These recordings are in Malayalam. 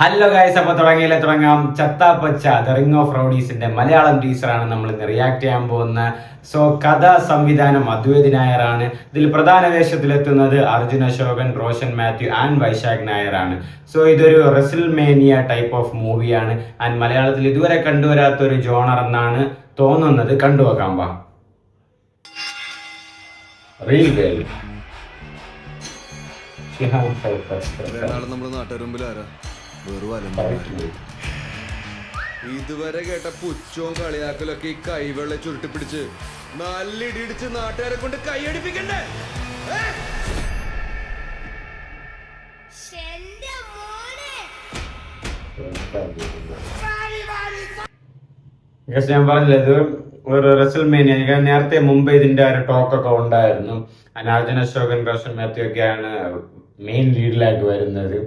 ഹലോ ഗൈസ്, അപ്പോൾ തുടങ്ങാം. ചത്താപ്പച്ച ദ റിംഗ് ഓഫ് റൗഡീസിന്റെ മലയാളം ടീസറാണ് നമ്മൾ ഇന്ന് റിയാക്ട് ചെയ്യാൻ പോകുന്ന. സോ കഥ സംവിധാനം അദ്വൈത് നായരാണ്. ഇതിൽ പ്രധാന വേഷത്തിലെത്തുന്നത് അർജുൻ അശോകൻ, റോഷൻ മാത്യു ആൻഡ് വൈശാഖ് നായരാണ്. സോ ഇതൊരു റെസിൽമേനിയ ടൈപ്പ് ഓഫ് മൂവിയാണ്. ആൻഡ് മലയാളത്തിൽ ഇതുവരെ കണ്ടുവരാത്തൊരു ജോണർ എന്നാണ് തോന്നുന്നത്. കണ്ടുവെക്കാൻ പാ റീൽ വേൽ ഇതുവരെ കേട്ട പുച്ചവും കളിയാക്കലൊക്കെ ഈ കൈവെള്ള ചുരുട്ടിപ്പിടിച്ച് നല്ല ഇടിയിടിച്ച് നാട്ടുകാരെ കൊണ്ട് കൈയടിപ്പിക്കണ്ടേ? ഞാൻ പറഞ്ഞില്ല, ഇത് ഒരു റെസിൽമേനിയ. നേരത്തെ മുമ്പ് ഇതിന്റെ ഒരു ടോക്കൊക്കെ ഉണ്ടായിരുന്നു. അർജുൻ അശോകൻ, റോഷൻ മാത്യു ഒക്കെയാണ് മെയിൻ ലീഡിലായിട്ട് വരുന്നത്.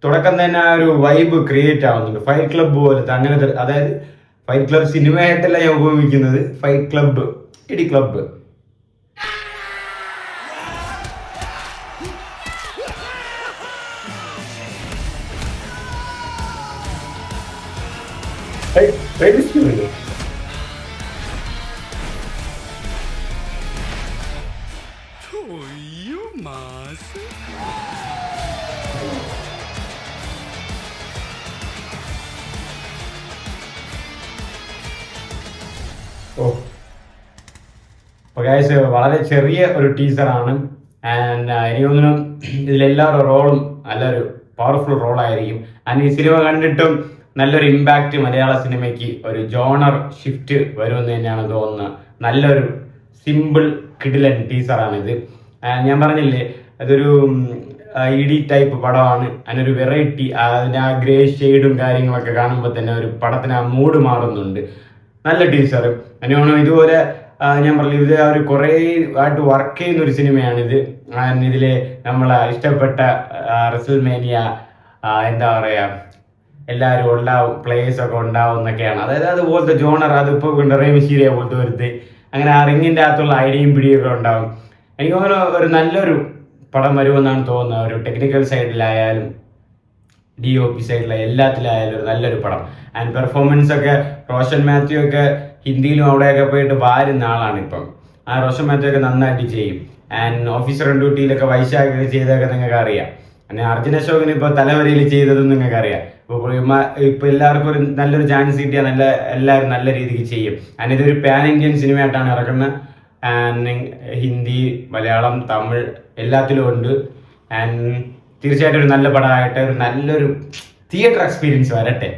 തുടക്കം തന്നെ ആ ഒരു വൈബ് ക്രിയേറ്റ് ആവുന്നുണ്ട്. ഫൈറ്റ് ക്ലബ്ബ് പോലത്തെ അങ്ങനത്തെ, അതായത് ഫൈറ്റ് ക്ലബ്ബ് സിനിമയായിട്ടല്ല ഞാൻ ഉപയോഗിക്കുന്നത്, ഫൈറ്റ് ക്ലബ്ബ്, ഇടി ക്ലബ്ബ്. വളരെ ചെറിയ ഒരു ടീസറാണ്. ആൻഡ് എനിക്ക് തോന്നുന്നു ഇതിലെല്ലാവരുടെ റോളും നല്ലൊരു പവർഫുൾ റോളായിരിക്കും. ആൻഡ് ഈ സിനിമ കണ്ടിട്ടും നല്ലൊരു ഇമ്പാക്റ്റ് മലയാള സിനിമയ്ക്ക്, ഒരു ജോണർ ഷിഫ്റ്റ് വരുമെന്ന് തന്നെയാണ് തോന്നുന്നത്. നല്ലൊരു സിമ്പിൾ കിടിലൻ ടീസറാണിത്. ഞാൻ പറഞ്ഞില്ലേ, അതൊരു ഇഡി ടൈപ്പ് പടമാണ്. അതിനൊരു വെറൈറ്റി, അതിൻ്റെ ആ ഗ്രേ ഷെയ്ഡും കാര്യങ്ങളൊക്കെ കാണുമ്പോൾ തന്നെ ഒരു പടത്തിന് ആ മൂഡ് മാറുന്നുണ്ട്. നല്ല ടീസർ. അതിന് ഇതുപോലെ ഞാൻ പറഞ്ഞു, ഇത് ഒരു കുറേ ആയിട്ട് വർക്ക് ചെയ്യുന്ന ഒരു സിനിമയാണിത്. ഇതിൽ നമ്മളെ ഇഷ്ടപ്പെട്ട റെസിൽമേനിയ എന്താ പറയുക, എല്ലാവരും ഉണ്ടാവും, പ്ലേയേഴ്സ് ഒക്കെ ഉണ്ടാവും എന്നൊക്കെയാണ്. അതായത് അതുപോലത്തെ ജോണർ, അതിപ്പോൾ റേമിശീരിയ പോലത്തെ വരുത്ത്, അങ്ങനെ ആ റിങ്ങിൻ്റെ അകത്തുള്ള ഐഡിയയും പിടിയൊക്കെ ഉണ്ടാവും. എനിക്ക് തോന്നുന്നു ഒരു നല്ലൊരു പടം വരുമെന്നാണ് തോന്നുന്നത്. ഒരു ടെക്നിക്കൽ സൈഡിലായാലും DOP സൈഡിലായാലും എല്ലാത്തിലായാലും ഒരു നല്ലൊരു പടം. ആൻഡ് പെർഫോമൻസ് ഒക്കെ റോഷൻ മാത്യു ഒക്കെ ഹിന്ദിയിലും അവിടെയൊക്കെ പോയിട്ട് വാരുന്ന ആളാണ് ഇപ്പം. ആ റോഷൻ മാത്യു ഒക്കെ നന്നായിട്ട് ചെയ്യും. ആൻഡ് ഓഫീസർ ഓൺ ഡ്യൂട്ടിയിലൊക്കെ വൈശാഖൊക്കെ ചെയ്തൊക്കെ നിങ്ങൾക്ക് അറിയാം. പിന്നെ അർജുൻ അശോകൻ ഇപ്പോൾ തലവരയിൽ ചെയ്തതും നിങ്ങൾക്ക് അറിയാം. ഇപ്പോൾ എല്ലാവർക്കും ഒരു നല്ലൊരു ചാൻസ് കിട്ടിയാൽ എല്ലാവരും നല്ല രീതിക്ക് ചെയ്യും. ആൻഡ് ഇതൊരു പാൻ ഇന്ത്യൻ സിനിമയായിട്ടാണ് ഇറക്കുന്നത്. ആൻഡ് ഹിന്ദി, മലയാളം, തമിഴ് എല്ലാത്തിലും ഉണ്ട്. ആൻഡ് തീർച്ചയായിട്ടും ഒരു നല്ല പടമായിട്ട്, ഒരു നല്ലൊരു തിയേറ്റർ എക്സ്പീരിയൻസ് വരട്ടെ.